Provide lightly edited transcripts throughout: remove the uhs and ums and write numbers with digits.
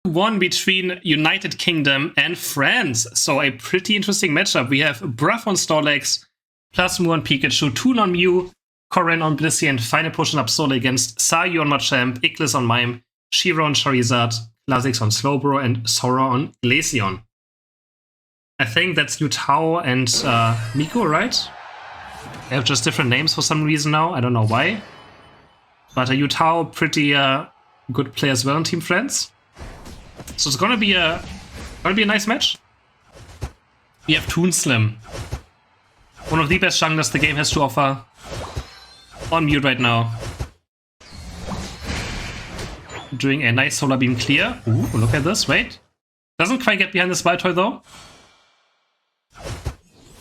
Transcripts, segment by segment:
One between United Kingdom and France. So a pretty interesting matchup. We have Bruff on Snorlax, Plasmu on Pikachu, Toon on Mew, Corrin on Blissey, and Final Push on Absol against Sayu on Machamp, Ignis on Mime, Shiro on Charizard, Kha'Zix on Slowbro, and Sora on Glaceon. I think that's Yutao and Miko, right? They have just different names for some reason now. I don't know why. But Yutao, pretty good player as well on Team Friends. So it's gonna be a nice match. We have Toon Slim, one of the best junglers the game has to offer. On mute right now. Doing a nice Solar Beam clear. Ooh, look at this, wait. Doesn't quite get behind the Spaltoy though.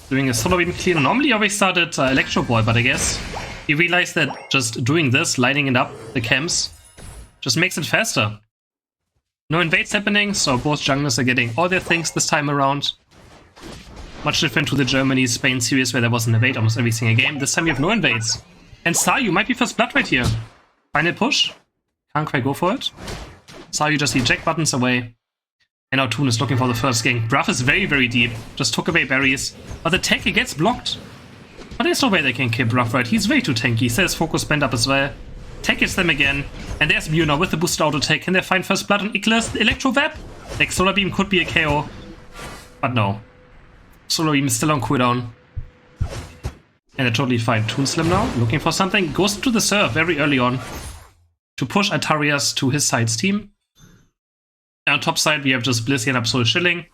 Doing a Solar Beam clear. Normally I always started Electro Ball, but I guess he realized that just doing this, lighting it up, the camps, just makes it faster. No invades happening, so both junglers are getting all their things this time around. Much different to the Germany-Spain series where there was an invade almost every single game. This time we have no invades. And Sayu might be first blood right here. Final push. Can't quite go for it. Sayu just eject buttons away. And now Toon is looking for the first gank. Bruff is very, very deep. Just took away berries. But the tech, it gets blocked. But there's no way they can kill Bruff, right? He's way too tanky. So his focus bent up as well. Tech hits them again. And there's Mew now with the boosted auto tech. Can they find first blood on Ignis? Electro Vap? Like Solar Beam could be a KO. But no. Solar Beam is still on cooldown. And they're totally fine. Toon Slim now, looking for something. Goes to the serve very early on to push Altarias to his side's team. And on top side, we have just Blissey and Absol chilling,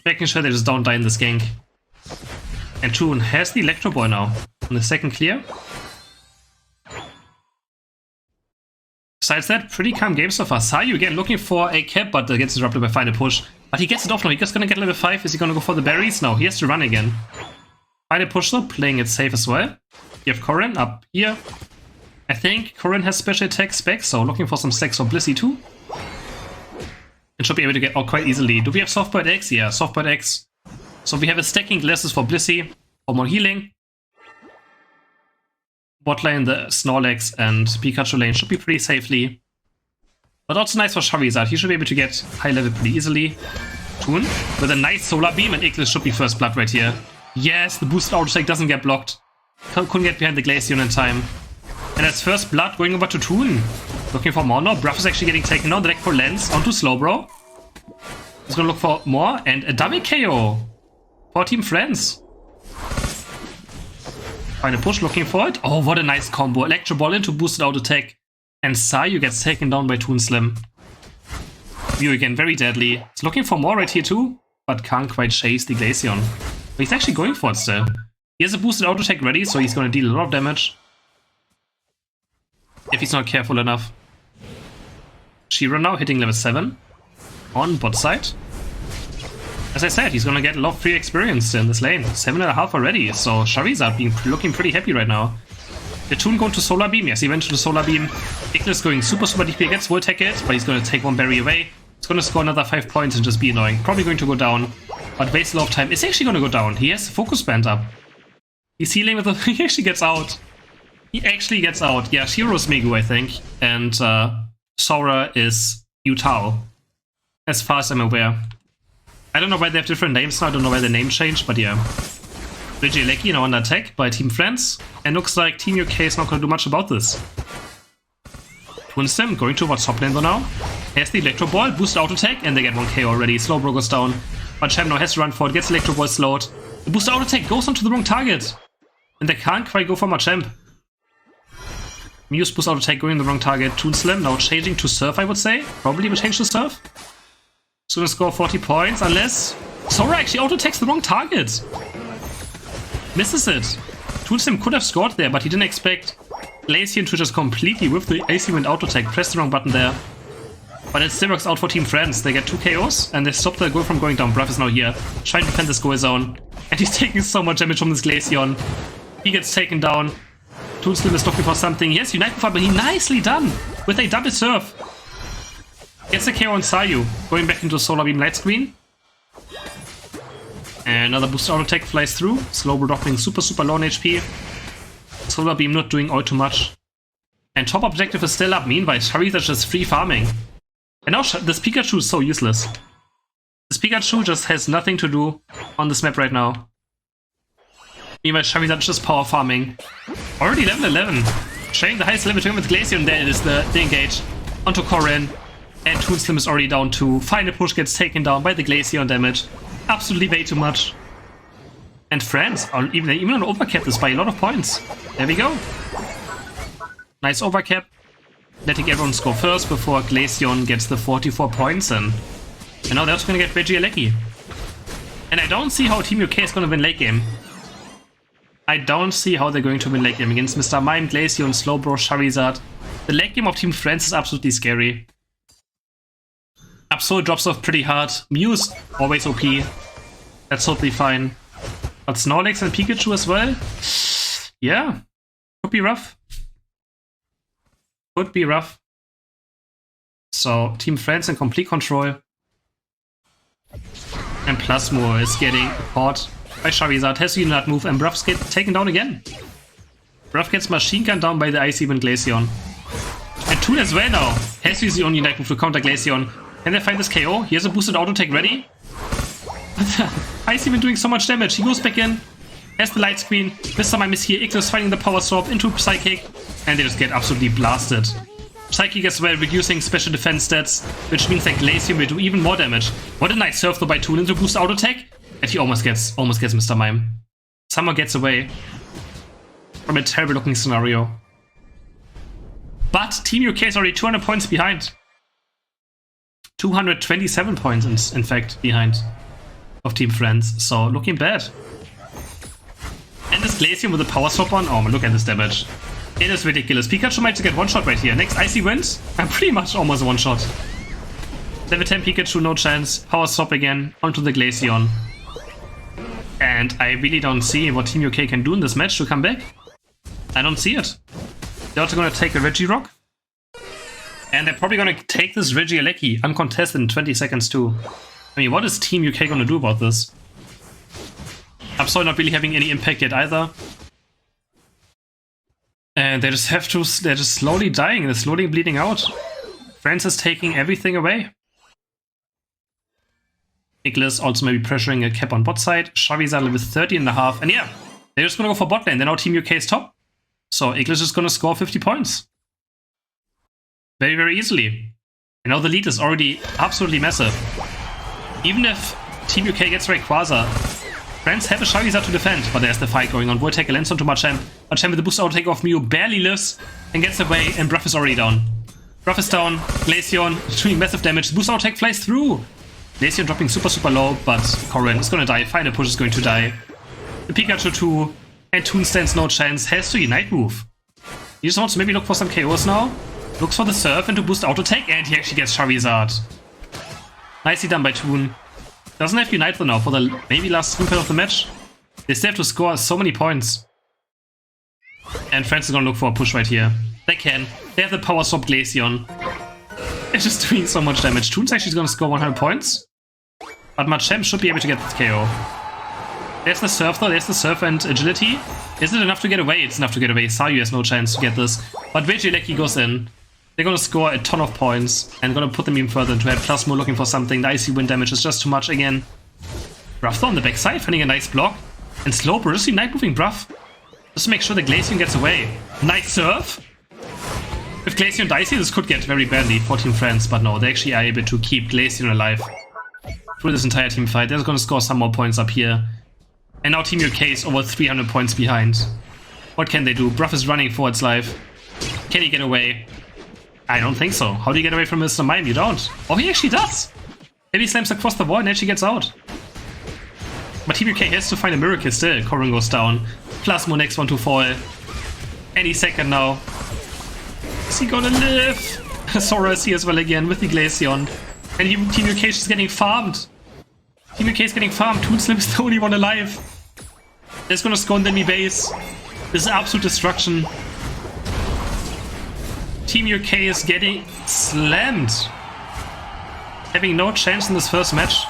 making sure they just don't die in this gank. And Toon has the Electro Ball now on the second clear. Besides that, pretty calm game so far. Sayu again looking for a cap, but gets interrupted by Final Push. But he gets it off now. He's just gonna get level 5. Is he gonna go for the berries? No, he has to run again. Final Push though, playing it safe as well. You have Corrin up here. I think Corrin has special attack specs, so looking for some stacks for Blissey too. And should be able to get out quite easily. Do we have Softbite X? Yeah, Softbite X. So we have a stacking glasses for Blissey for more healing. Bot lane, the Snorlax and Pikachu lane should be pretty safely. But also nice for Charizard. He should be able to get high level pretty easily. Toon with a nice Solar Beam, and Ignis should be first blood right here. Yes, the boosted auto take doesn't get blocked. Couldn't get behind the Glaceon in time. And that's first blood going over to Toon. Looking for more now. Bruff is actually getting taken down. The deck for Lens onto Slowbro. He's gonna look for more. And a double KO for Team Friends. Final push, looking for it. Oh, what a nice combo. Electro Ball into boosted auto attack. And Sayu gets taken down by Toon Slim. Mew again, very deadly. He's looking for more right here too, but can't quite chase the Glaceon. But he's actually going for it still. He has a boosted auto attack ready, so he's going to deal a lot of damage. If he's not careful enough. Shiro now hitting level 7 on bot side. As I said, he's going to get a lot of free experience in this lane. 7.5 already, so Charizard looking pretty happy right now. The Toon going to Solar Beam. Yes, he went to the Solar Beam. Ignis going super deep. He gets Volt Tech it, but he's going to take one berry away. He's going to score another 5 points and just be annoying. Probably going to go down, but wastes a lot of time. It's actually going to go down. He has focus band up. He's healing with a... He actually gets out. He actually gets out. Yeah, Shiro's Megu, I think. And Sora is Yutao, as far as I'm aware. I don't know why they have different names now. I don't know why the name changed, but yeah. Regieleki now under attack by Team Friends. And looks like Team UK is not going to do much about this. Toon Slim going towards top lane though now. Has the Electro Ball, boost auto attack, and they get 1k already. Slowbro goes down. But Champ now has to run for it, gets Electro Ball slowed. The boost auto attack goes onto the wrong target. And they can't quite go for Machamp. Mew's boost auto attack going the wrong target. Toon Slim now changing to Surf, I would say. Probably will change to Surf. He's gonna score 40 points, unless Sora actually auto attacks the wrong target. Misses it. Toon Slim could have scored there, but he didn't expect Glaceon to just completely whiff the AC Wind auto attack. Press the wrong button there. But it still works out for Team Friends. They get 2 KOs and they stop the goal from going down. Bruff is now here, trying to defend this goal zone. And he's taking so much damage from this Glaceon. He gets taken down. Toon Slim is looking for something. Yes, Unite before, but he nicely done with a double surf. Gets a KO on Sayu, going back into Solar Beam light screen. And another boost auto attack flies through. Slowbro dropping super low on HP. Solar Beam not doing all too much. And top objective is still up. Meanwhile, Charizard just free farming. And now this Pikachu is so useless. This Pikachu just has nothing to do on this map right now. Meanwhile, Charizard is just power farming. Already level 11. Sharing the highest level turn with Glaceon. There it is, the engage. Onto Corrin. And Toonslim is already down too. Final push gets taken down by the Glaceon damage. Absolutely way too much. And France, even on overcap this by a lot of points. There we go. Nice overcap. Letting everyone score first before Glaceon gets the 44 points in. And now they're also going to get Regieleki. And I don't see how Team UK is going to win late game. I don't see how they're going to win late game against Mr. Mime, Glaceon, Slowbro, Charizard. The late game of Team France is absolutely scary. Absol drops off pretty hard. Muse, always OP. That's totally fine. But Snorlax and Pikachu as well? Yeah. Could be rough. Could be rough. So, Team France in complete control. And Plasmo is getting caught by Charizard. Has to not move, and Bruff's get taken down again. Bruff gets machine gunned down by the Icy Wind Glaceon. And Toon as well now. Has to use the only night move to counter Glaceon. Can they find this KO? He has a boosted auto attack ready. Icy Wind doing so much damage. He goes back in. Has the light screen. Mr. Mime is here. Ignis finding the power swap into Psychic. And they just get absolutely blasted. Psychic as well, reducing special defense stats, which means that Glaceon will do even more damage. What a nice surf though by Toon into boost auto attack. And he almost gets Mr. Mime. Someone gets away from a terrible looking scenario. But Team UK is already 200 points behind. 227 points in fact behind of Team France. So looking bad. And this Glaceon with a power swap on. Oh, look at this damage. It is ridiculous. Pikachu might get one shot right here. Next Icy Wind. I'm pretty much almost one shot. Level 10 Pikachu, no chance. Power swap again onto the Glaceon. And I really don't see what Team UK can do in this match to come back. I don't see it. They're also going to take a Regirock. And they're probably going to take this Regieleki uncontested in 20 seconds too. I mean, what is Team UK going to do about this? Absol not really having any impact yet either. And they just have to, they're just slowly dying, they're slowly bleeding out. France is taking everything away. Ignis also maybe pressuring a cap on bot side. Charizard level 30.5. And yeah, they're just gonna go for bot lane. Then now Team UK is top. So Ignis is gonna score 50 points. Very, very easily. And now the lead is already absolutely massive. Even if Team UK gets Rayquaza, France have a Charizard to defend, but there's the fight going on. Voltec lands onto Machamp. Machamp with the boost auto take off Mew barely lives and gets away, and Bruff is already down. Bruff is down. Glaceon doing massive damage. The boost auto take flies through. Glaceon dropping super, super low, but Corrin is gonna die. Final push is going to die. The Pikachu too, and Toon stands no chance. Has to Unite move. He just wants to maybe look for some KOs now. Looks for the surf into boost auto take, and he actually gets Charizard. Nicely done by Toon. Doesn't have Unite though now for the maybe last snippet of the match. They still have to score so many points. And France is gonna look for a push right here. They can. They have the power swap Glaceon. It's just doing so much damage. Toon's actually gonna score 100 points. But Machamp should be able to get this KO. There's the surf though, there's the surf and agility. Is it enough to get away? It's enough to get away. Sayu has no chance to get this. But Regieleki goes in. They're gonna score a ton of points and gonna put them even further into head. Plasmo looking for something. The Icy Wind damage is just too much again. Bruff on the backside, finding a nice block. And Slowbro just Unite moving Bruff. Just to make sure the Glaceon gets away. Nice surf! If Glaceon dies here, this could get very badly for Team France, but no, they actually are able to keep Glaceon alive through this entire team fight. They're gonna score some more points up here. And now Team UK is over 300 points behind. What can they do? Bruff is running for its life. Can he get away? I don't think so. How do you get away from Mr. Mime? You don't. Oh, he actually does! Maybe he slams across the wall and actually gets out. But Team UK has to find a miracle still. Corrin goes down. Plasmo next one to fall. Any second now. Is he gonna live? Sora is here as well again with the Glaceon. And Team UK is just getting farmed. Team UK is getting farmed. Toonslim is the only one alive. They're just gonna score in the enemy base. This is absolute destruction. Team UK is getting slammed. Having no chance in this first match.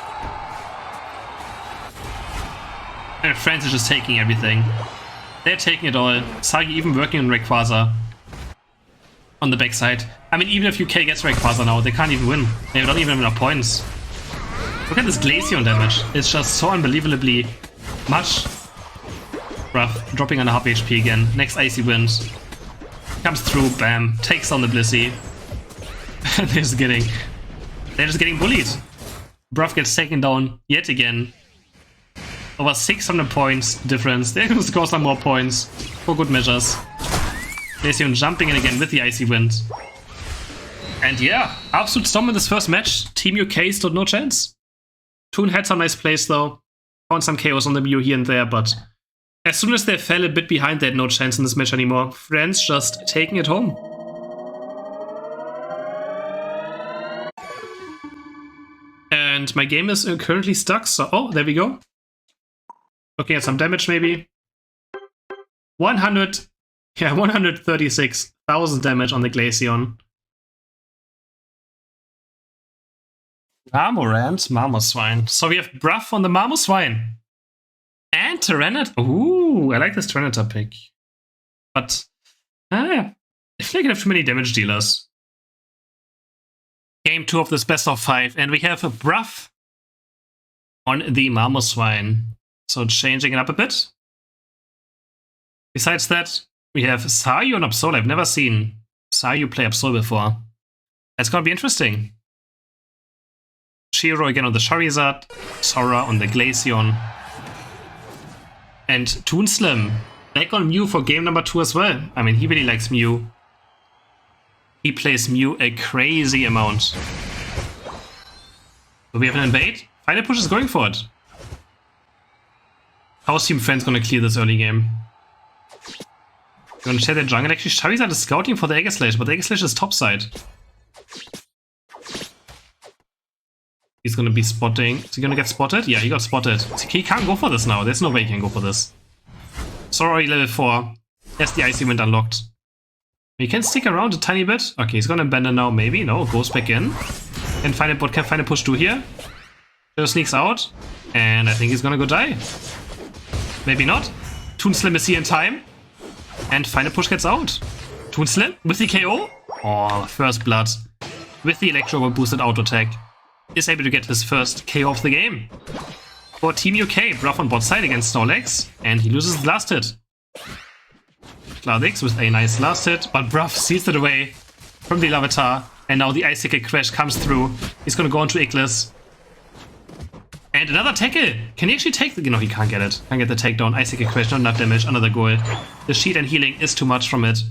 And France is just taking everything. They're taking it all. Sagi even working on Rayquaza. On the backside. I mean, even if UK gets Rayquaza now, they can't even win. They don't even have enough points. Look at this Glaceon damage. It's just so unbelievably much. Rough, dropping on half HP again. Next Icy Wind. Comes through, bam. Takes down the Blissey. they're just getting bullied. Bruff gets taken down yet again. Over 600 points difference. They're gonna score some more points for good measures. Glaceon jumping in again with the Icy Wind. And yeah, absolute storm in this first match. Team UK stood no chance. Toon had some nice plays though. Found some chaos on the Mew here and there, but as soon as they fell a bit behind, they had no chance in this match anymore. Friends just taking it home. And my game is currently stuck, so... Oh, there we go. Looking at some damage maybe. 136,000 damage on the Glaceon. Marmorant, Marmoswine. So we have Bruff on the Marmoswine. And Tyranitar. Ooh, I like this Tyranitar pick. But, I feel like I have too many damage dealers. Game 2 of this best of 5. And we have a Bruff on the Marmoswine. So changing it up a bit. Besides that, we have Sayu and Absol. I've never seen Sayu play Absol before. It's gonna be interesting. Shiro again on the Charizard, Sora on the Glaceon. And Toonslim back on Mew for game number 2 as well. I mean, he really likes Mew. He plays Mew a crazy amount. So we have an invade. Final Push is going for it. How's Team Friends gonna clear this early game? You're gonna share their jungle. Actually, Charizard is scouting for the Aegislash, but the Aegislash is topside. He's gonna be spotting. Is he gonna get spotted? Yeah, he got spotted. He can't go for this now. There's no way he can go for this. Sorry, level 4. Has the Icy Wind unlocked. He can stick around a tiny bit. Okay, he's gonna abandon now, maybe. No, goes back in. And what can Final Push do here? Just sneaks out. And I think he's gonna go die. Maybe not. Toonslim is here in time. And Final Push gets out. Toonslim with the KO. Oh, first blood. With the Electro boosted auto attack. Is able to get his first KO of the game. For Team UK, Bruff on bot side against Snorlax, and he loses the last hit. Cloudix with a nice last hit, but Bruff seals it away from the Larvitar, and now the Icicle Crash comes through. He's gonna go on to Ignis. And another tackle! Can he actually take the... No, he can't get it. Can't get the takedown. Icicle Crash, not enough damage, another goal. The sheet and healing is too much from it.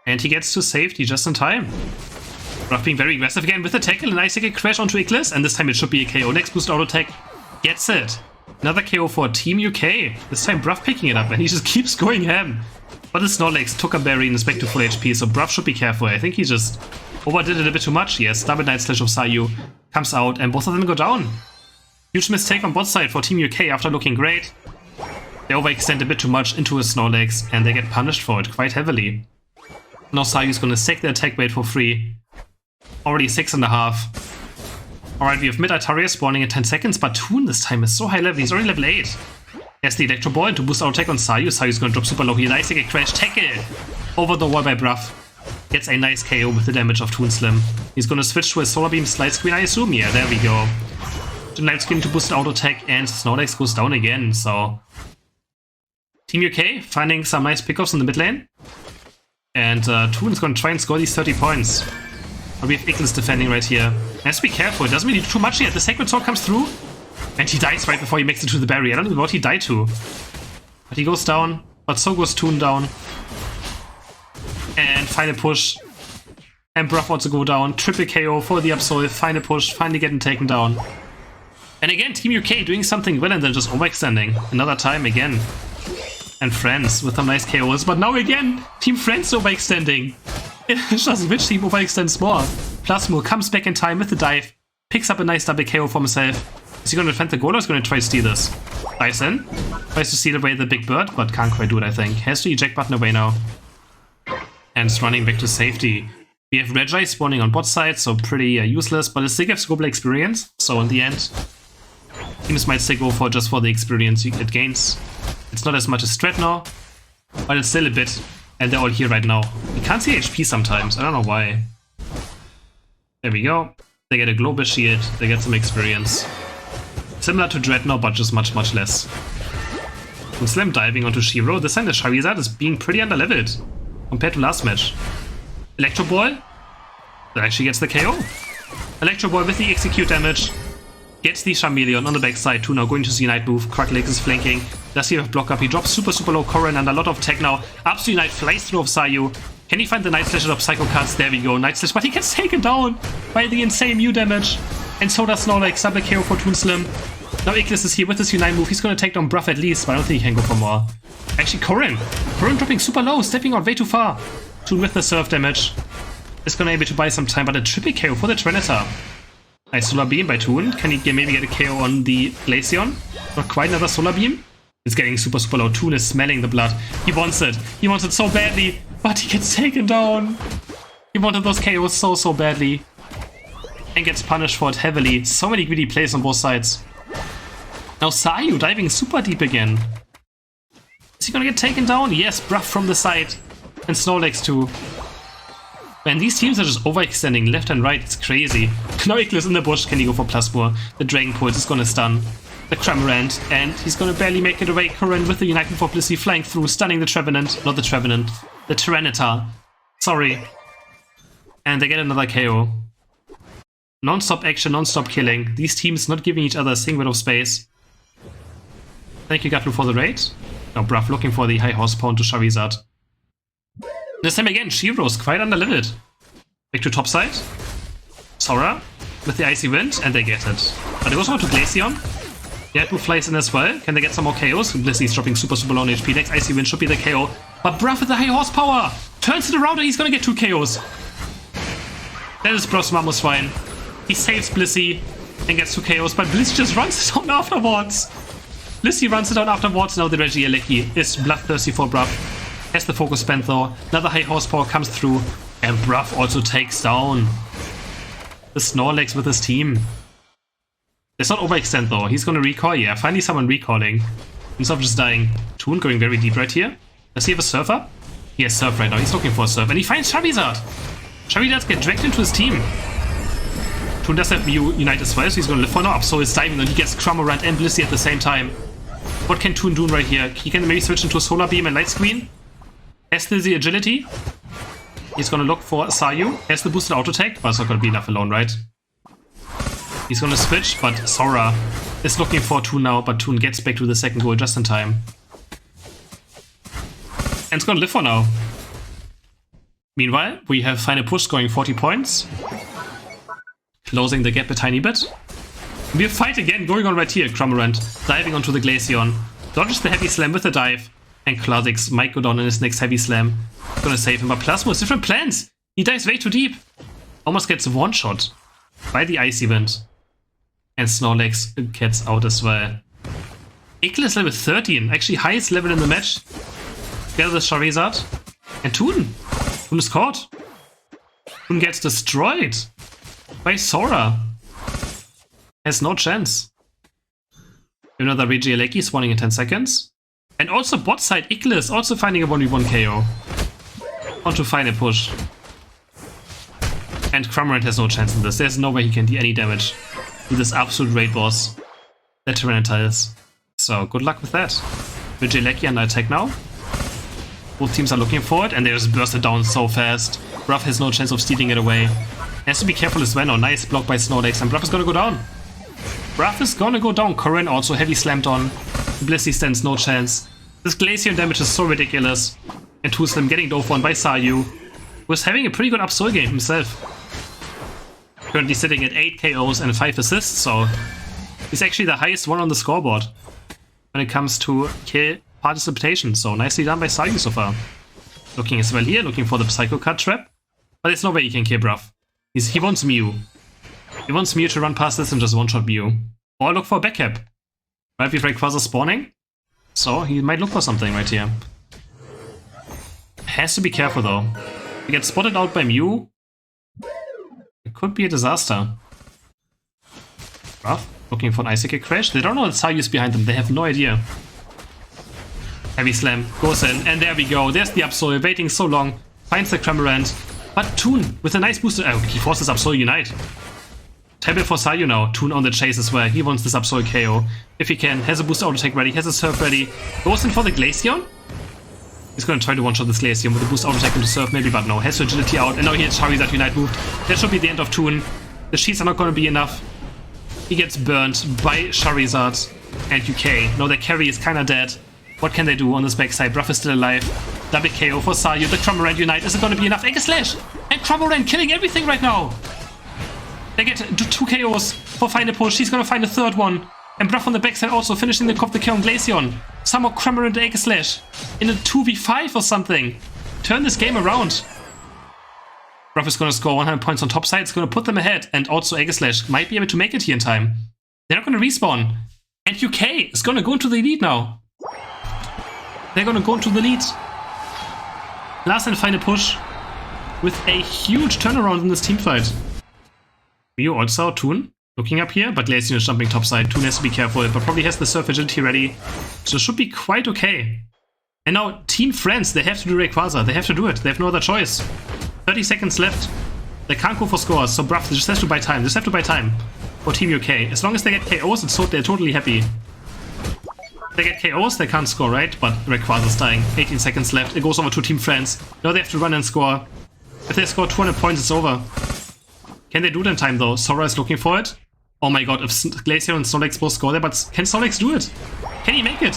And he gets to safety just in time. Bruff being very aggressive again with the tackle and Icicle Crash onto Ignis, and this time it should be a KO. Next boost auto attack gets it. Another KO for Team UK. This time Bruff picking it up, and he just keeps going ham. But the Snorlax took a berry and is back to full HP, so Bruff should be careful. I think he just overdid it a bit too much. Yes, double Night Slash of Sayu comes out, and both of them go down. Huge mistake on bot side for Team UK after looking great. They overextend a bit too much into a Snorlax, and they get punished for it quite heavily. Now Sayu's gonna sack the attack weight for free. Already 6.5. Alright, we have mid-Altaria spawning in 10 seconds, but Toon this time is so high level. He's already level 8. Has the Electro Ball to boost our attack on Sayu. Sayu's gonna drop super low here. Nice Crash tackle over the wall by Bruff. Gets a nice KO with the damage of Toonslim. He's gonna switch to a Solar Beam Slide Screen, I assume. Yeah, there we go. Light Screen to boost auto attack, and Snorlax goes down again. So Team UK finding some nice pickoffs in the mid lane. And Toon is gonna try and score these 30 points. But we have Ignis defending right here. Has to be careful, it doesn't really do too much yet. The Sacred Sword comes through, and he dies right before he makes it to the barrier. I don't know what he died to. But he goes down, but so goes Toon down. And Final Push. And Bruff wants to go down. Triple KO for the Absol. Final Push, finally getting taken down. And again, Team UK doing something well and then just overextending. Another time again. And Friends with some nice KOs. But now again, Team Friends overextending. It's just which team overextends more. Plasmo comes back in time with the dive. Picks up a nice double KO for himself. Is he going to defend the goal or is he going to try to steal this? Dives in. Tries to steal away the big bird, but can't quite do it, I think. Has the eject button away now. And is running back to safety. We have Reggie spawning on bot side, so pretty useless, but it still gives global experience. So in the end, teams might still go for just for the experience it gains. It's not as much as Stratnor, but it's still a bit. And they're all here right now. You can't see HP sometimes, I don't know why. There we go. They get a global shield, they get some experience. Similar to Dreadnought, but just much, much less. And Slam diving onto Shiro. This time the Charizard is being pretty underleveled compared to last match. Electro Ball. That actually gets the KO. Electro Ball with the execute damage. Gets the Charmeleon on the backside too. Now going to the Unite move. Quacklex is flanking. Does he have block up? He drops super, super low Corrin under a lot of tech now. Up to Unite, flies through of Sayu. Can he find the Night Slash of Psycho Cards? There we go. Night Slash, but he gets taken down by the insane Mew damage. And so does Snorlax. Double KO for Toon Slim. Now Ignis is here with his Unite move. He's gonna take down Bruff at least, but I don't think he can go for more. Actually, Corrin dropping super low, stepping out way too far. Toon with the surf damage. Is gonna be able to buy some time, but a triple KO for the Tyranitar. Nice Solar Beam by Toon. Can he maybe get a KO on the Glaceon? Not quite another Solar Beam. It's getting super, super low. Toon is smelling the blood. He wants it. He wants it so badly, but he gets taken down. He wanted those KOs so, so badly. And gets punished for it heavily. So many greedy plays on both sides. Now Sayu diving super deep again. Is he gonna get taken down? Yes, Bruff from the side. And Snorlax too. Man, these teams are just overextending left and right. It's crazy. Now Ignis in the bush. Can he go for plus more? The Dragon Pulse is gonna stun the Cramorant. And he's gonna barely make it away. Corrin with the Unite for Blissey flying through, stunning the Trevenant. Not the Trevenant. The Tyranitar. Sorry. And they get another KO. Non-stop action, non-stop killing. These teams not giving each other a single bit of space. Thank you, Gatlu, for the raid. Now Bruff looking for the high horsepower to Charizard. This time again, Shiro's quite underleveled. Back to top side. Sora with the Icy Wind, and they get it. But it goes over to Glaceon. Gatlu flies in as well. Can they get some more KOs? Blissey's dropping super, super low on HP. Next Icy Wind should be the KO. But Bruff with the high horsepower turns it around and he's gonna get 2 KOs. That is Bros Mamoswine. He saves Blissey and gets 2 KOs, but Blissey just runs it down afterwards. Blissey runs it down afterwards. Now the Regieleki is bloodthirsty for Bruff. Has the focus spent though. Another high horsepower comes through. And Bruff also takes down the Snorlax with his team. Let's not overextend though. He's gonna recall. Yeah, finally someone recalling. Instead of just dying. Toon going very deep right here. Does he have a surf up? He has surf right now. He's looking for a surf. And he finds Charizard. Charizard gets dragged into his team. Toon does have Mew Unite as well, so he's gonna live for now. Up, so he's diving and he gets Cramorant and Blissey at the same time. What can Toon do right here? He can maybe switch into a Solar Beam and Light Screen. Has still the agility. He's gonna look for Sayu. Has the boosted auto tech, but it's not gonna be enough alone, right? He's gonna switch, but Sora is looking for Toon now, but Toon gets back to the second goal just in time. And it's gonna live for now. Meanwhile, we have Final Push scoring 40 points. Closing the gap a tiny bit. We have fight again going on right here. Cramorant diving onto the Glaceon. Dodges the Heavy Slam with a dive. And Kha'Zix might go down in his next Heavy Slam. Gonna save him, but Plasmo has different plans. He dives way too deep. Almost gets one shot by the Icy Wind. And Snorlax gets out as well. Ignis level 13. Actually highest level in the match. Together with Charizard. And Toon. Toon is caught. Toon gets destroyed by Sora. Has no chance. Another Regieleki spawning in 10 seconds. And also bot side Ignis also finding a 1v1 KO. On to Final Push. And Cramorant has no chance in this. There's no way he can do any damage to this absolute raid boss that Tyranitar is. So good luck with that. Regieleki under attack now. Both teams are looking for it and they just burst it down so fast. Bruff has no chance of stealing it away. Has to be careful as well now. Nice block by Snorlax and Bruff is gonna go down. Bruff is gonna go down. Corrin also heavy slammed on. Blissey stands no chance. This Glaceon damage is so ridiculous. And Toon Slim getting dove on by Sayu, who is having a pretty good Absol game himself. Currently sitting at 8 KOs and 5 assists, so he's actually the highest one on the scoreboard when it comes to kill participation. So nicely done by Sayu so far. Looking as well here, looking for the Psycho Cut trap. But there's no way he can kill Bruff. He wants Mew. He wants Mew to run past this and just one-shot Mew. Or look for backcap. Right before Rayquaza spawning. So he might look for something right here. Has to be careful though. He gets spotted out by Mew. It could be a disaster. Bruff looking for an Icy Kick Crash. They don't know that Sayu's behind them. They have no idea. Heavy Slam goes in, and there we go. There's the Absol, waiting so long. Finds the Cramorant. But Toon with a nice booster. Oh, he forces Absol Unite. Table for Sayu now. Toon on the chase as well. He wants this Absol KO. If he can. Has a booster auto take ready. Has a surf ready. Goes in for the Glaceon. He's going to try to one-shot this Glaceon with a boost auto attack into surf maybe, but no. Has agility out. And now he has Charizard Unite moved. That should be the end of Toon. The sheets are not going to be enough. He gets burned by Charizard and UK. Now their carry is kind of dead. What can they do on this backside? Bruff is still alive. Double KO for Sayu. The Cramorant Unite. Is it going to be enough? Aegislash! And Cramorant killing everything right now. They get 2 KOs for final push. He's going to find a third one. And Bruff on the backside also finishing the kill on Glaceon. Some more Cramorant Aegislash in a 2v5 or something. Turn this game around. Bruff is going to score 100 points on top side. It's going to put them ahead. And also Aegislash might be able to make it here in time. They're not going to respawn. And UK is going to go into the lead now. They're going to go into the lead. Last and final push. With a huge turnaround in this team fight. Mew also, Toon, looking up here. But Glaceon is jumping topside. Toon has to be careful. But probably has the surf agility ready. So it should be quite okay. And now Team Friends, they have to do Rayquaza. They have to do it. They have no other choice. 30 seconds left. They can't go for scores. So Bruff just has to buy time. Just have to buy time. For Team UK. As long as they get KOs, they're totally happy. They get KOs, they can't score, right? But Rayquaza's dying. 18 seconds left. It goes over to Team Friends. Now they have to run and score. If they score 200 points, it's over. Can they do it in time, though? Sora is looking for it. Oh my god, if Glaceon and Snorlax both score there, but can Snorlax do it? Can he make it?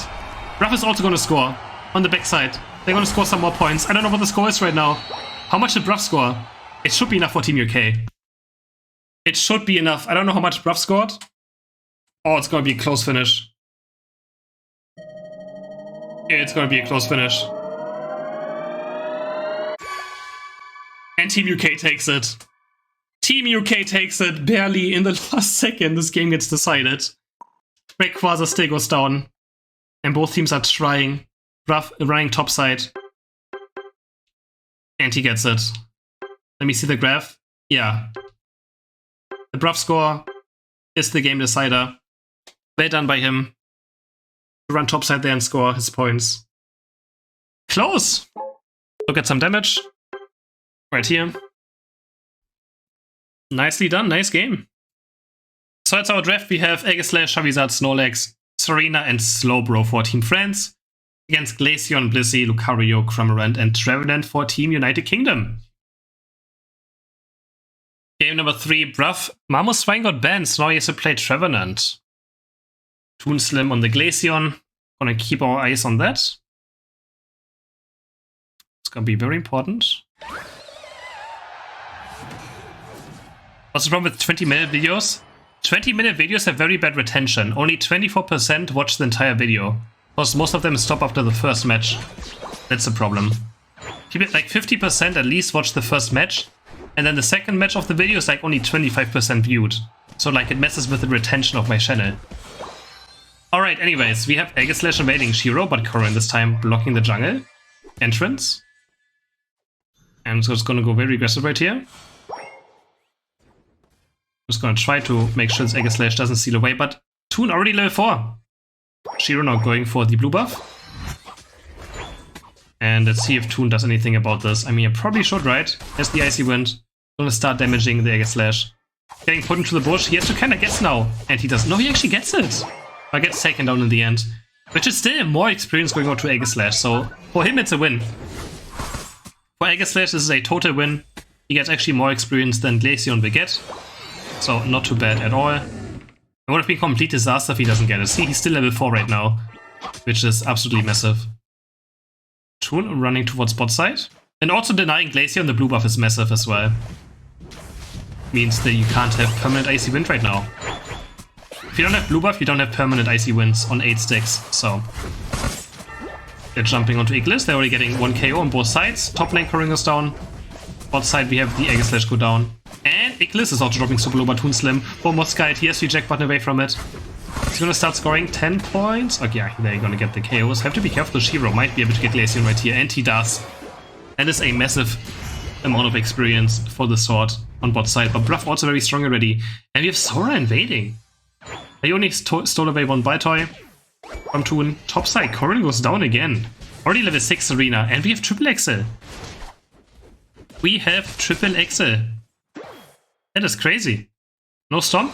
Bruff is also going to score on the backside. They're going to score some more points. I don't know what the score is right now. How much did Bruff score? It should be enough for Team UK. It should be enough. I don't know how much Bruff scored. Oh, it's going to be a close finish. It's going to be a close finish. And Team UK takes it. Team UK takes it barely in the last second. This game gets decided. Rayquaza still goes down. And both teams are trying. Bruff running topside. And he gets it. Let me see the graph. Yeah. The Bruff score is the game decider. Well done by him. To run topside there and score his points. Close! Look at some damage. Right here. Nicely done, nice game. So that's our draft. We have Aegislash, Charizard, Snorlax, Serena, and Slowbro for Team Friends. Against Glaceon, Blissey, Lucario, Cramorant, and Trevenant for Team United Kingdom. Game number 3, Bruff. Mamoswine got banned, so now he has to play Trevenant. Toon Slim on the Glaceon. Gonna keep our eyes on that. It's gonna be very important. What's the problem with 20-minute videos? 20-minute videos have very bad retention. Only 24% watch the entire video. Because most of them stop after the first match. That's the problem. People, like 50% at least watch the first match. And then the second match of the video is like only 25% viewed. So like it messes with the retention of my channel. Alright, anyways, we have Aegislash invading Shiro, but Corrin this time blocking the jungle entrance. And so it's gonna go very aggressive right here. Just gonna try to make sure this Aegislash doesn't steal away, but Toon already level 4. Shiro now going for the blue buff. And let's see if Toon does anything about this. I mean, I probably should, right? There's the Icy Wind. Gonna start damaging the Aegislash. Getting put into the bush. He has to kind of guess now. And he does. No, he actually gets it. But gets taken down in the end. Which is still more experience going out to Aegislash. So for him, it's a win. For Aegislash, this is a total win. He gets actually more experience than Glaceon will get. So not too bad at all. It would have been a complete disaster if he doesn't get it. See, he's still level 4 right now. Which is absolutely massive. Toon running towards bot side. And also denying Glaceon the blue buff is massive as well. Means that you can't have permanent Icy Wind right now. If you don't have blue buff, you don't have permanent Icy Winds on 8 sticks, so... They're jumping onto Iglis, they're already getting 1 KO on both sides. Top lane Corrin goes down. Bot side we have the Aegislash go down. And Iglis is also dropping super low by Toon Slim. Almost Sky, he has the eject button away from it. He's gonna start scoring 10 points. Okay, yeah, they're gonna get the KOs. Have to be careful, Shiro might be able to get Glaceon right here, and he does. That is a massive amount of experience for the sword on bot side, but Bruff also very strong already. And we have Sora invading. They only stole away 1 Baltoy from Toon. Top side, Corrin goes down again. Already level 6 Arena, and we have Triple Axel. We have triple Excel. That is crazy. No Stomp.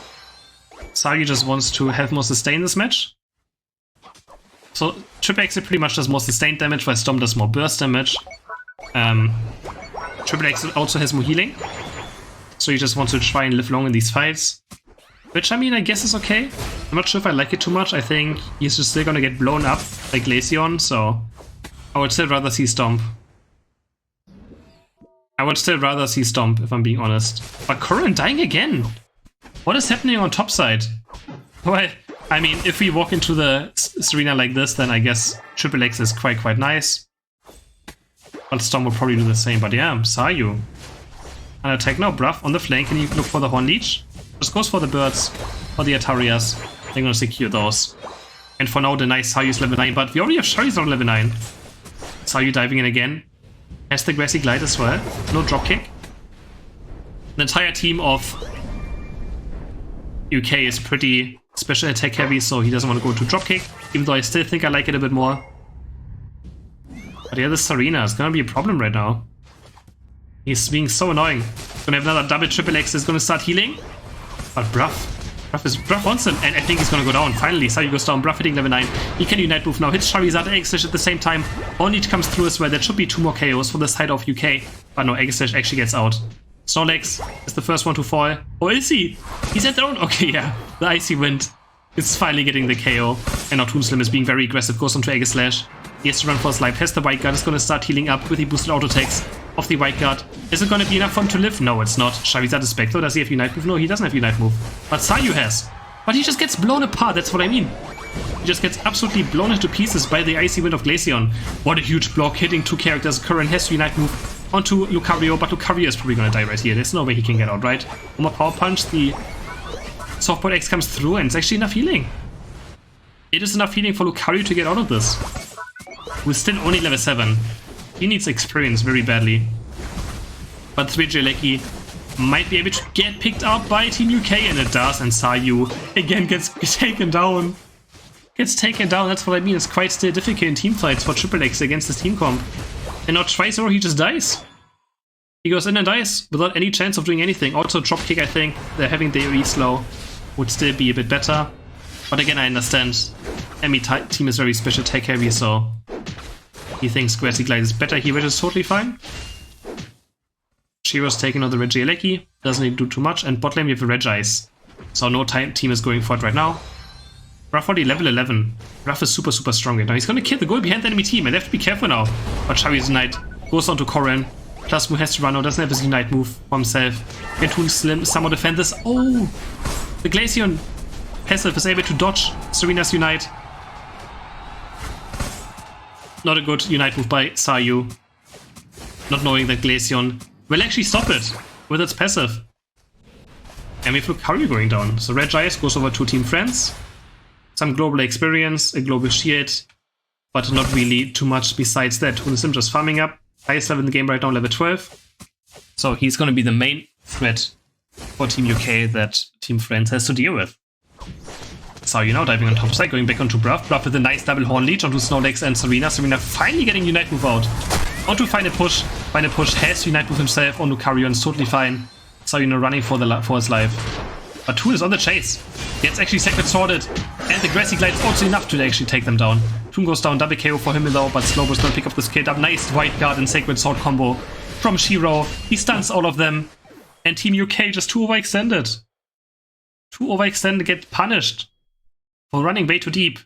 Sagi just wants to have more sustain this match. So triple Excel pretty much does more sustained damage, while Stomp does more burst damage. Triple Excel also has more healing. So he just wants to try and live long in these fights. Which, I mean, I guess is okay. I'm not sure if I like it too much. I think he's just still gonna get blown up by Glaceon, so I would still rather see Stomp. I would still rather see Stomp, if I'm being honest. But Corrin dying again! What is happening on top side? Well, I mean, if we walk into the Serena like this, then I guess Triple X is quite nice. But Stomp will probably do the same. But yeah, Sayu. An attack now, Bruff on the flank. Can you look for the Horn Leech? Just goes for the birds, for the Atarias. They're gonna secure those. And for now, the nice Sayu's level 9, but we already have Charizard level 9. Sayu diving in again. Has the Grassy Glide as well. No dropkick. The entire team of UK is pretty special attack heavy, so he doesn't want to go to dropkick, even though I still think I like it a bit more. But yeah, this Serena is gonna be a problem right now. He's being so annoying. Gonna have another double triple X, is gonna start healing. But Bruff wants him, and I think he's gonna go down. Finally, Sayu goes down, Bruff hitting level 9. He can Unite Move now, hits Charizard, Egg Slash at the same time. Only comes through as well. There should be 2 more KOs for the side of UK. But no, Egg Slash actually gets out. Snorlax is the first one to fall. Or is he? He's at down. Okay, yeah. The Icy Wind is finally getting the KO. And now Toonslim is being very aggressive, goes onto Egg Slash. He has to run for his life, has the White Guard, is gonna start healing up with the boosted auto attacks of the White Guard. Is it gonna be enough for him to live? No, it's not. Charizard is back though. Does he have Unite Move? No, he doesn't have Unite Move. But Sayu has. But he just gets blown apart, that's what I mean. He just gets absolutely blown into pieces by the Icy Wind of Glaceon. What a huge block, hitting 2 characters. Corrin has to Unite Move onto Lucario, but Lucario is probably gonna die right here. There's no way he can get out, right? One more Power Punch, the Softball X comes through, and it's actually enough healing. It is enough healing for Lucario to get out of this. Who's still only level 7. He needs experience very badly. But 3J Lecky might be able to get picked up by Team UK, and it does, and Sayu again gets taken down. Gets taken down, that's what I mean. It's quite still difficult in team fights for Triple X against this team comp. And now twice or he just dies. He goes in and dies without any chance of doing anything. Also dropkick, I think. They're having the AoE slow would still be a bit better. But again, I understand. Emmy team is very special tech heavy, so he thinks Grassy Glide is better here, which is totally fine. Shiro's taking out the Regieleki, doesn't need to do too much, and bot lane we have a Regice. So no team is going for it right now. Ruff already level 11. Ruff is super strong right now. He's gonna kill the goal behind the enemy team, and they have to be careful now. But Charizard Knight goes on to Corrin. Plus Mu has to run now, doesn't have his Unite move for himself. Can Toonslim somehow defend this? Oh! The Glaceon passive is able to dodge Serena's Unite. Not a good Unite move by Sayu. Not knowing that Glaceon will actually stop it with its passive. And we have Lucario going down. So Regice goes over to Team Friends. Some global experience, a global shield, but not really too much besides that. Toonslim just farming up. Highest level in the game right now, level 12. So he's going to be the main threat for Team UK that Team Friends has to deal with. So you know, diving on top side, going back onto Bruff. Bruff with a nice double Horn Leech onto Snorlax and Serena. Serena finally getting Unite Move out. On to Final Push. Final Push has Unite Move himself on Lucario and it's totally fine. So you know, running for his life. But Toon is on the chase. Gets actually Sacred Sworded. And the Grassy Glide is also enough to actually take them down. Toon goes down, double KO for him though, but Slowbro's gonna pick up this kid up. Nice White Guard and Sacred Sword combo from Shiro. He stuns all of them. And Team UK just too overextended. Too overextended, get punished for running way too deep.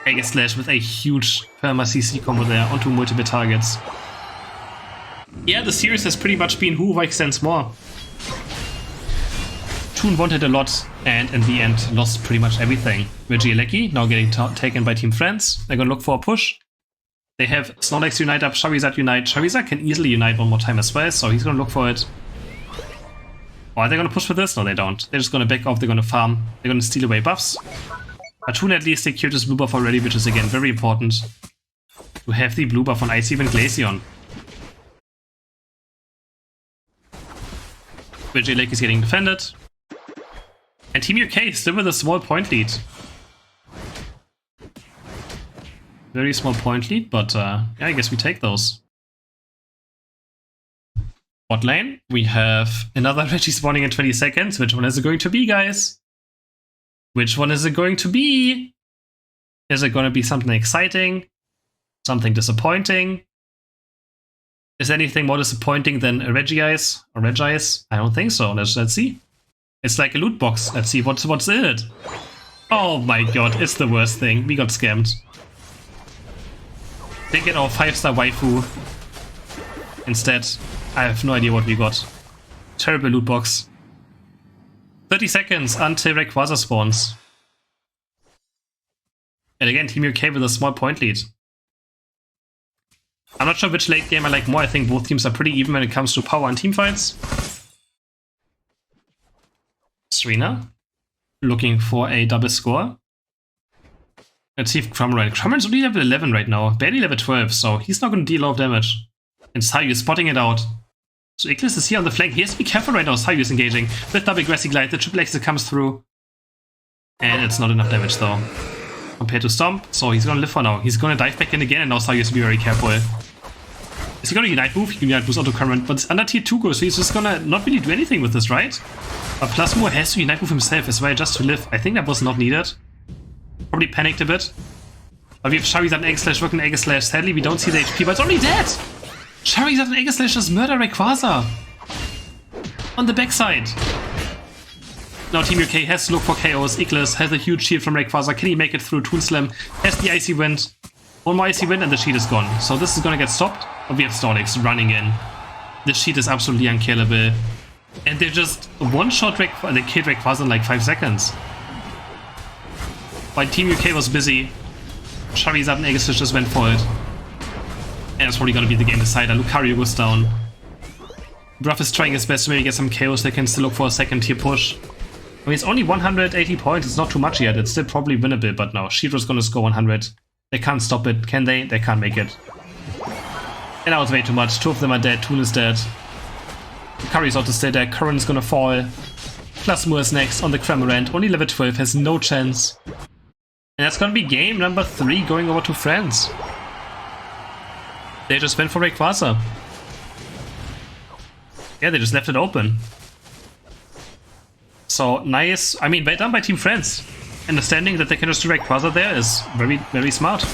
Egg Slash with a huge perma CC combo there onto multiple targets. Yeah, the series has pretty much been who overextends more. Toon wanted a lot, and in the end lost pretty much everything. Regieleki now getting taken by Team Friends. They're gonna look for a push. They have Snorlax Unite up, Charizard Unite. Charizard can easily Unite one more time as well, so he's gonna look for it. Or are they gonna push for this? No, they don't. They're just gonna back off, they're gonna farm, they're gonna steal away buffs. But Toon at least secured his blue buff already, which is again very important. To have the blue buff on Icy Wind Glaceon. Regieleki is getting defended. And Team UK still with a small point lead. Very small point lead, but yeah, I guess we take those. Bot lane, we have another Reggie spawning in 20 seconds. Which one is it going to be, guys? Which one is it going to be? Is it going to be something exciting? Something disappointing? Is anything more disappointing than a Regice or Regice? I don't think so. Let's see. It's like a loot box. Let's see what's in it. Oh my god, it's the worst thing. We got scammed. They get our 5-star waifu. Instead, I have no idea what we got. Terrible loot box. 30 seconds until Rayquaza spawns. And again, Team UK with a small point lead. I'm not sure which late game I like more. I think both teams are pretty even when it comes to power and team fights. Serena looking for a double score. Let's see if Cramorant. Cramorant's only level 11 right now, barely level 12, so he's not going to deal a lot of damage. And Sayu is spotting it out. So Iglis is here on the flank. He has to be careful right now. Sayu is engaging with double Grassy Glide. The triple exit comes through. And it's not enough damage though, compared to Stomp. So he's going to live for now. He's going to dive back in again, and now Sayu has to be very careful. Is he going to Unite move? He can Unite boost onto Cramorant, but it's under tier 2 go, so he's just going to not really do anything with this, right? But Plasmo has to Unite move himself as well just to live. I think that was not needed. Probably panicked a bit. But we have Charizard and Egg Slash working Egg Slash. Sadly, we don't see the HP, but it's already dead! Charizard and Egg Slash just murder Rayquaza! On the backside. Now Team UK has to look for KOs. Iglis has a huge shield from Rayquaza. Can he make it through Toon Slam? Has the Icy Wind. One more Icy Wind and the shield is gone. So this is gonna get stopped. But we have Stornix running in. The shield is absolutely unkillable. And they just one-shot they killed Rayquaza in like 5 seconds. While Team UK was busy, Charizard and Egg Slash just went for it. And it's probably gonna be the game decider. Lucario goes down. Ruff is trying his best to maybe get some KOs. They can still look for a second tier push. I mean, it's only 180 points. It's not too much yet. It's still probably winnable, but no. Sheetro's gonna score 100. They can't stop it. Can they? They can't make it. And now it's way too much. 2 of them are dead. Toon is dead. Lucario's out to stay there. Current is gonna fall. Plasmo is next on the Cramorant. Only level 12. Has no chance. And that's gonna be game number 3 going over to France. They just went for Rayquaza. Yeah, they just left it open. So nice. I mean, well done by Team France. Understanding that they can just do Rayquaza there is very, very smart.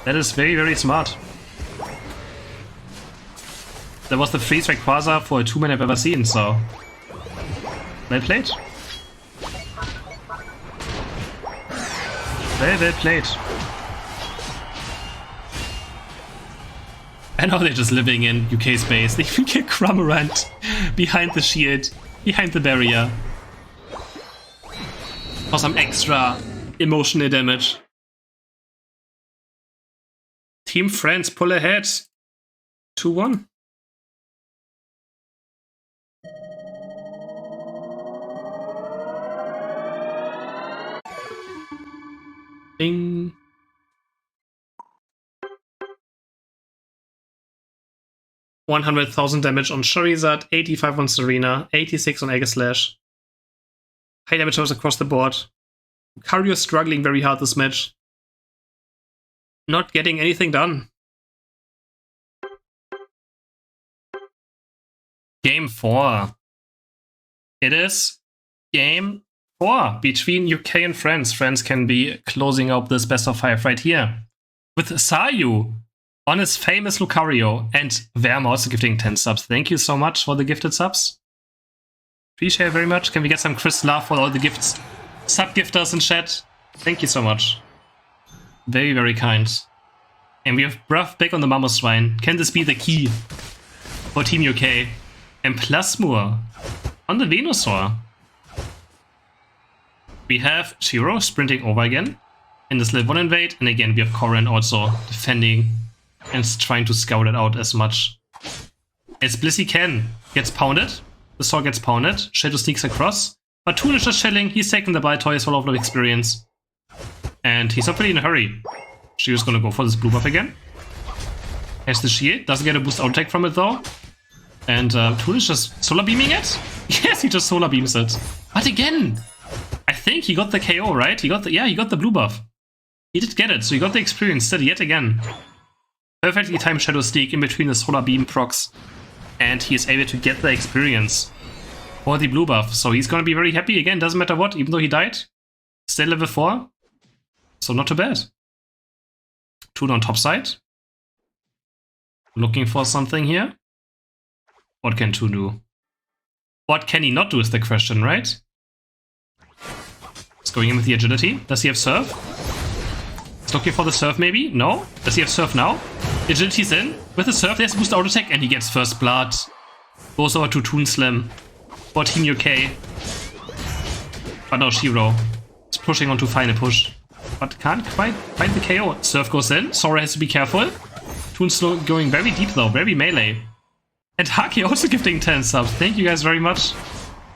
That is very, very smart. That was the freeze Rayquaza for a 2-man I've ever seen, so well played. Well played. And now they're just living in UK space. They even get Cramorant behind the shield, behind the barrier. For some extra emotional damage. Team France pull ahead. 2-1. Ding. $100,000 damage on Charizard, 85 on Serena, 86 on Egg Slash. High damage across the board. Lucario struggling very hard this match. Not getting anything done. Game 4. It is game 4 between UK and France. France can be closing up this best of 5 right here. With Sayu on his famous Lucario, and Verma also gifting 10 subs. Thank you so much for the gifted subs. Appreciate it very much. Can we get some Chris love for all the gifts? Sub-gifters in chat. Thank you so much. Very, very kind. And we have Bruff back on the Mamoswine. Can this be the key for Team UK? And Plasmur on the Venusaur. We have Shiro sprinting over again in this level 1 invade. And again, we have Corrin also defending and trying to scout it out as much as Blissey can. Gets pounded. The Saw gets pounded. Shadow sneaks across. But Toon is just chilling. He's taking the Baltoys for a lot of experience. And he's not really in a hurry. Shiro's gonna go for this blue buff again. Has the shield. Doesn't get a boost out attack from it though. And Toon is just solar beaming it? Yes, he just solar beams it. But again, I think he got the KO, right? He got the blue buff. He did get it, so he got the experience still yet again. Perfectly timed Shadow Sneak in between the solar beam procs And he is able to get the experience for the blue buff. So he's gonna be very happy again, doesn't matter what, even though he died. Still level 4. So not too bad. Toon on top side. Looking for something here. What can Toon do? What can he not do is the question, right? He's going in with the agility. Does he have surf? He's looking for the surf maybe? No? Does he have surf now? Agility's in. With the surf, there's boost auto attack, and he gets first blood. Goes over to Toon Slim for Team UK. But no, Shiro is pushing on to final push. But can't quite find the KO. Surf goes in. Sora has to be careful. Toon's going very deep though, very melee. And Haki also gifting 10 subs. Thank you guys very much.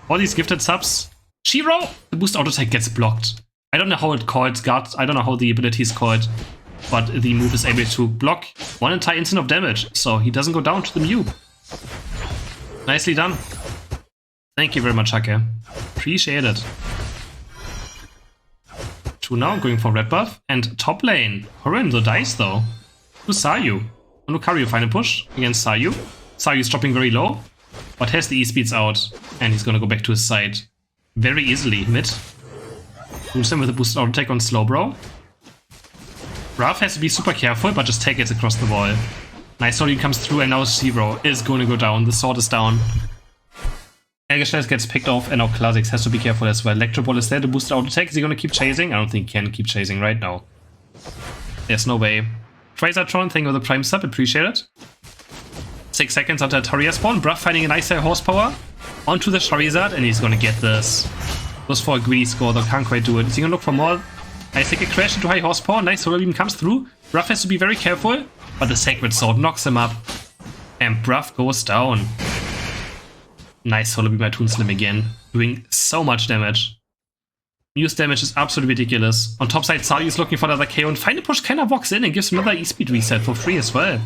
All these gifted subs. Shiro! The boost auto attack gets blocked. I don't know how it called guard. I don't know how the ability is called. But the move is able to block one entire instant of damage. So he doesn't go down to the Mew. Nicely done. Thank you very much, Hake. Appreciate it. Two now going for red buff. And top lane. Horrendo dies though. To Sayu. Lucario final push against Sayu. Sayu is dropping very low, but has the E-speeds out. And he's gonna go back to his side very easily. Mid. Moves him with a boosted auto attack on Slowbro. Raph has to be super careful, but just take it across the wall. Nice Soli comes through, and now Zero is going to go down. The sword is down. Aegislash gets picked off, and now Kha'Zix has to be careful as well. Electro Ball is there to boost auto attack. Is he going to keep chasing? I don't think he can keep chasing right now. There's no way. Frasertron, thank you for the Prime sub. Appreciate it. 6 seconds until Taria spawn. Bruff finding a nice horsepower onto the Charizard, and he's going to get this. Goes for a greedy score, though can't quite do it. Is he going to look for more? I think a crash into high horsepower. Nice Solar Beam comes through. Bruff has to be very careful, but the Sacred Sword knocks him up. And Bruff goes down. Nice Solar Beam by Toon Slim again. Doing so much damage. Mew's damage is absolutely ridiculous. On top side, Sayu is looking for another KO, and Final Push kind of walks in and gives him another E-speed reset for free as well.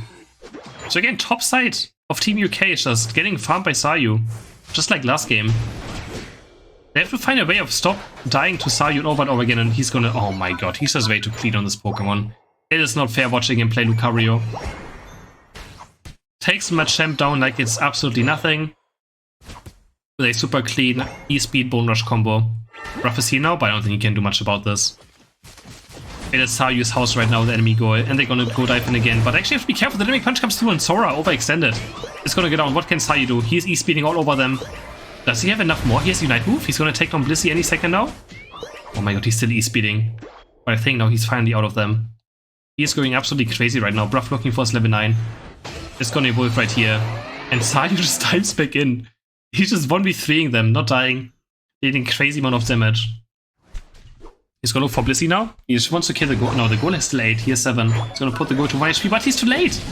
So again, top side of Team UK is just getting farmed by Sayu. Just like last game. They have to find a way of stop dying to Sayu over and over again, and he's gonna... Oh my god, he's just way too clean on this Pokemon. It is not fair watching him play Lucario. Takes Machamp down like it's absolutely nothing. With a super clean E-speed Bone Rush combo. Ruff is here now, but I don't think he can do much about this. It is Sayu's house right now, the enemy goal, and they're gonna go dive in again. But actually have to be careful, the Dynamic Punch comes through and Sora overextended. It's gonna get down. What can Sayu do? He's E-speeding all over them. Does he have enough more? He has Unite move. He's gonna take down Blissey any second now. Oh my god, he's still E-speeding. But I think now he's finally out of them. He is going absolutely crazy right now. Bruff looking for his level 9. It's gonna evolve right here. And Sayu just dives back in. He's just 1v3ing them, not dying. Dealing crazy amount of damage. He's gonna look for Blissey now. He just wants to kill the goal. No, the goal is still 8. He has 7. He's gonna put the goal to 1 HP, but he's too late.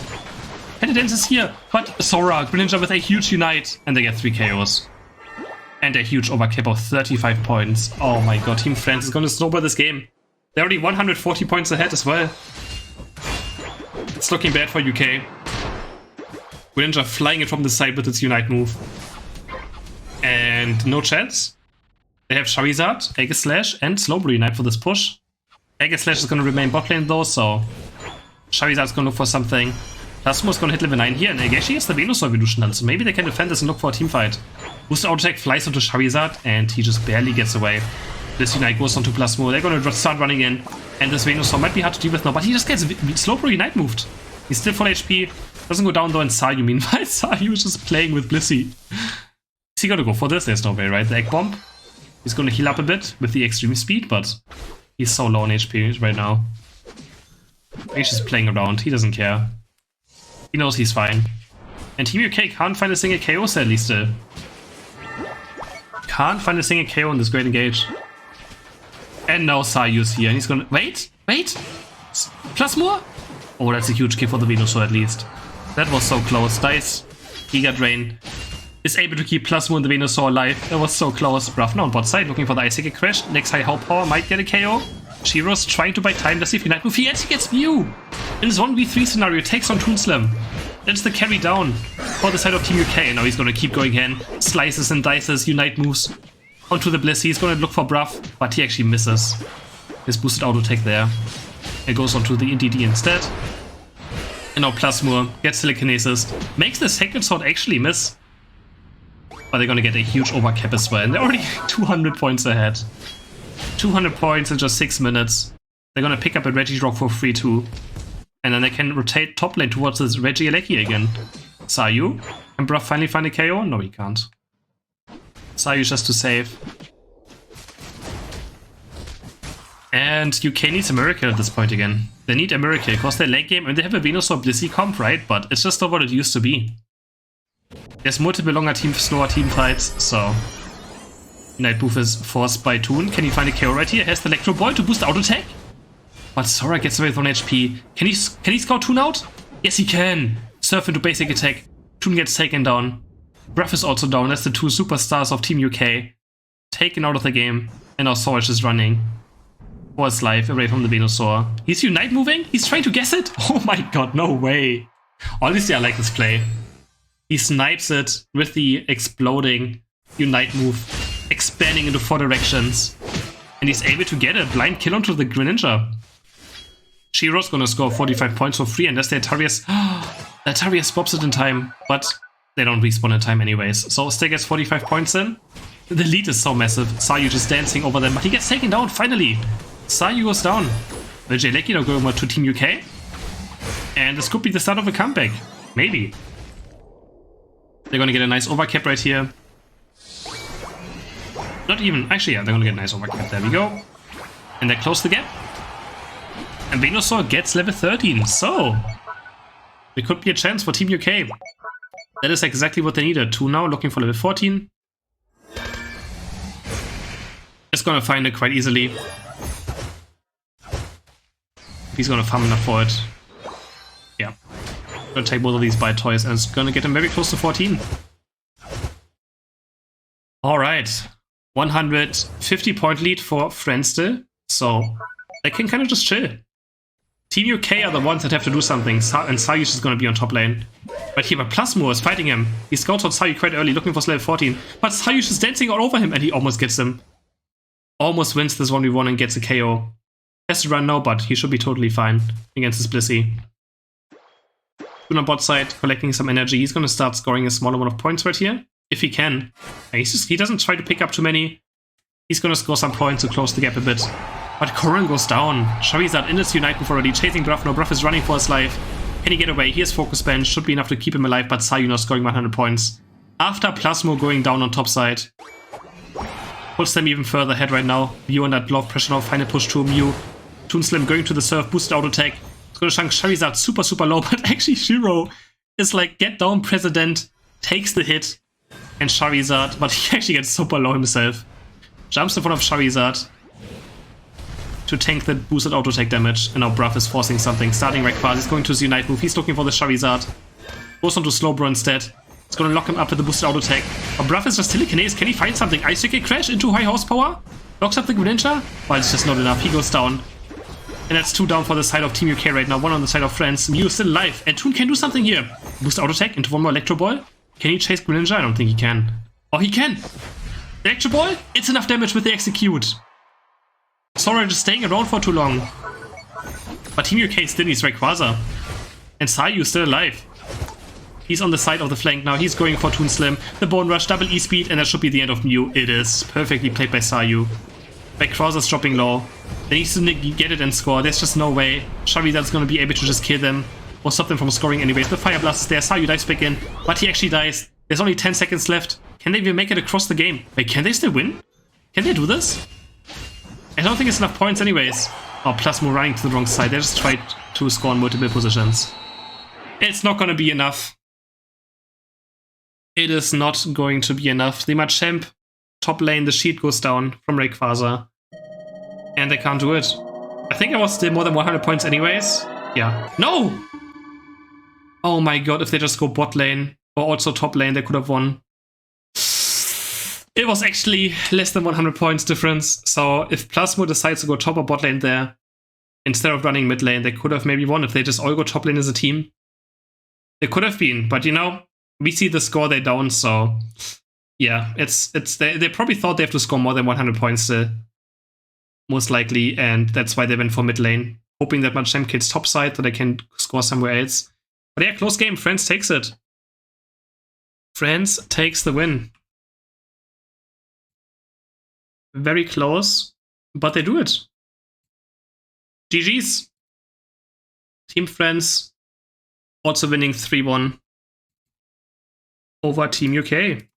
Penitence is here, but Sora, Greninja with a huge Unite, and they get 3 KOs. And a huge overclip of 35 points. Oh my god, Team France is gonna snowball this game. They're already 140 points ahead as well. It's looking bad for UK. Greninja flying it from the side with its Unite move. And no chance. They have Charizard, Aegislash, and Slowbro Unite for this push. Aegislash is going to remain bot lane though, so Charizard's going to look for something. Plasmo's going to hit level 9 here, and Aegislash has the Venusaur evolution done, so maybe they can defend this and look for a team fight. Boost Auto Attack flies onto Charizard, and he just barely gets away. This Unite goes onto Plasmo. They're going to start running in, and this Venusaur might be hard to deal with now, but he just gets Slowbro Unite moved. He's still full HP, doesn't go down though, and Sayu, meanwhile, Sayu is just playing with Blissey. Is he going to go for this? There's no way, right? The Egg Bomb. He's going to heal up a bit with the extreme speed, but he's so low on HP right now. He's just playing around. He doesn't care. He knows he's fine. And Team UK can't find a single KO, sadly still. Can't find a single KO in this Great Engage. And now Sayu's here, and he's gonna... Wait! Plus more? Oh, that's a huge kill for the Venusaur at least. That was so close. Dice, Giga Drain. Is able to keep Plasmo and the Venusaur alive. That was so close. Bruff now on bot side, looking for the Ice Psychic Crash. Next high Hope Power might get a KO. Shiro's trying to buy time. Does he Unite move? He actually gets Mew! In this 1v3 scenario, takes on Toon Slim. That's the carry down for the side of Team UK. Now he's gonna keep going in. Slices and dices, Unite moves onto the Bliss. He's gonna look for Bruff, but he actually misses. His boosted auto take there. It goes onto the NDD instead. And now Plasmur gets telekinesis. Makes the Sacred Sword actually miss. But they're gonna get a huge overcap as well. And they're already 200 points ahead. 200 points in just 6 minutes. They're gonna pick up a Regirock for free too. And then they can rotate top lane towards this Regieleki again. Sayu? Can Bruff finally find a KO? No, he can't. Sayu just to save. And UK needs a miracle at this point again. They need a miracle because their late game, and they have a Venusaur Blissey comp, right? But it's just not what it used to be. There's multiple slower team fights, so Nightboof is forced by Toon. Can he find a KO right here? Has the Electro Ball to boost the auto attack? But Sora gets away with 1 HP. Can he scout Toon out? Yes, he can. Surf into basic attack. Toon gets taken down. Bruff is also down. That's the 2 superstars of Team UK. Taken out of the game. And now Sora is just running for his life away from the Venusaur. He's Unite moving? He's trying to guess it? Oh my god, no way. Honestly, I like this play. He snipes it with the exploding Unite move, expanding into 4 directions. And he's able to get a blind kill onto the Greninja. Shiro's gonna score 45 points for free unless the Atarius... the Atarius swaps it in time, but they don't respawn in time anyways. So Stick gets 45 points in. The lead is so massive. Sayu just dancing over them, but he gets taken down finally. Sayu goes down. Regieleki now going over to Team UK. And this could be the start of a comeback. Maybe. They're gonna get a nice overcap right here. Not even. Actually, yeah, they're gonna get a nice overcap. There we go. And they close the gap. And Venusaur gets level 13. So, there could be a chance for Team UK. That is exactly what they needed. 2 now, looking for level 14. It's gonna find it quite easily. He's gonna farm enough for it. Yeah. Gonna take both of these Bite Toys and it's gonna get him very close to 14. Alright. 150 point lead for Friendstill. So they can kind of just chill. Team UK are the ones that have to do something, and Sayu is going to be on top lane. But here, Plasmur is fighting him. He scouts on Sayu quite early, looking for level 14. But Sayu is dancing all over him, and he almost gets him. Almost wins this 1v1 and gets a KO. Has to run now, but he should be totally fine against this Blissey. On bot side, collecting some energy. He's going to start scoring a small amount of points right here, if he can. He doesn't try to pick up too many. He's going to score some points to close the gap a bit. But Corrin goes down. Charizard in his Unite move already, chasing Bruff. Now Bruff is running for his life. Can he get away? He has Focus Bench, should be enough to keep him alive, but Sayu now scoring 100 points. After Plasmur going down on top side. Puts them even further ahead right now. Mew under a lot of pressure now, final push to Mew. Toon Slim going to the surf, boosted auto attack. It's gonna chunk Charizard super low, but actually Shiro is like, get down President, takes the hit, and Charizard, but he actually gets super low himself. Jumps in front of Charizard to tank the boosted auto attack damage, and now Bruff is forcing something. Starting Rayquaza, he's going to his Unite move, he's looking for the Charizard. Goes on to Slowbro instead. It's gonna lock him up with the boosted auto attack. But Bruff is just telekinesis. Can he find something? Ice Wicked Crash into high horsepower? Locks up the Greninja? Well, it's just not enough. He goes down. And that's 2 down for the side of Team UK right now. 1 on the side of Friends. Mew is still alive. And Toon can do something here. Boost auto attack into 1 more Electro Ball. Can he chase Greninja? I don't think he can. Oh, he can. Electro Ball? It's enough damage with the execute. Sora just staying around for too long. But Team UK still needs Rayquaza. And Sayu is still alive. He's on the side of the flank now. He's going for Toon Slim. The Bone Rush, double E-Speed, and that should be the end of Mew. It is. Perfectly played by Sayu. Rayquaza's dropping low. They need to get it and score. There's just no way Charizard's going to be able to just kill them or stop them from scoring anyways. The Fire Blast is there. Sayu dives back in, but he actually dies. There's only 10 seconds left. Can they even make it across the game? Wait, can they still win? Can they do this? I don't think it's enough points anyways. Oh, Plasmur running to the wrong side. They just tried to score in multiple positions. It's not going to be enough. It is not going to be enough. The Machamp top lane, the sheet goes down from Rayquaza. And they can't do it. I think I was still more than 100 points anyways. Yeah. No! Oh my god, if they just go bot lane or also top lane, they could have won. It was actually less than 100 points difference. So if Plasmur decides to go top or bot lane there, instead of running mid lane, they could have maybe won if they just all go top lane as a team. It could have been, but you know, we see the score they're down, so yeah, they probably thought they have to score more than 100 points still, most likely, and that's why they went for mid lane, hoping that Machamp kills top side so they can score somewhere else. But yeah, close game. France takes it. France takes the win. Very close, but they do it. GG's. Team France also winning 3-1 over Team UK.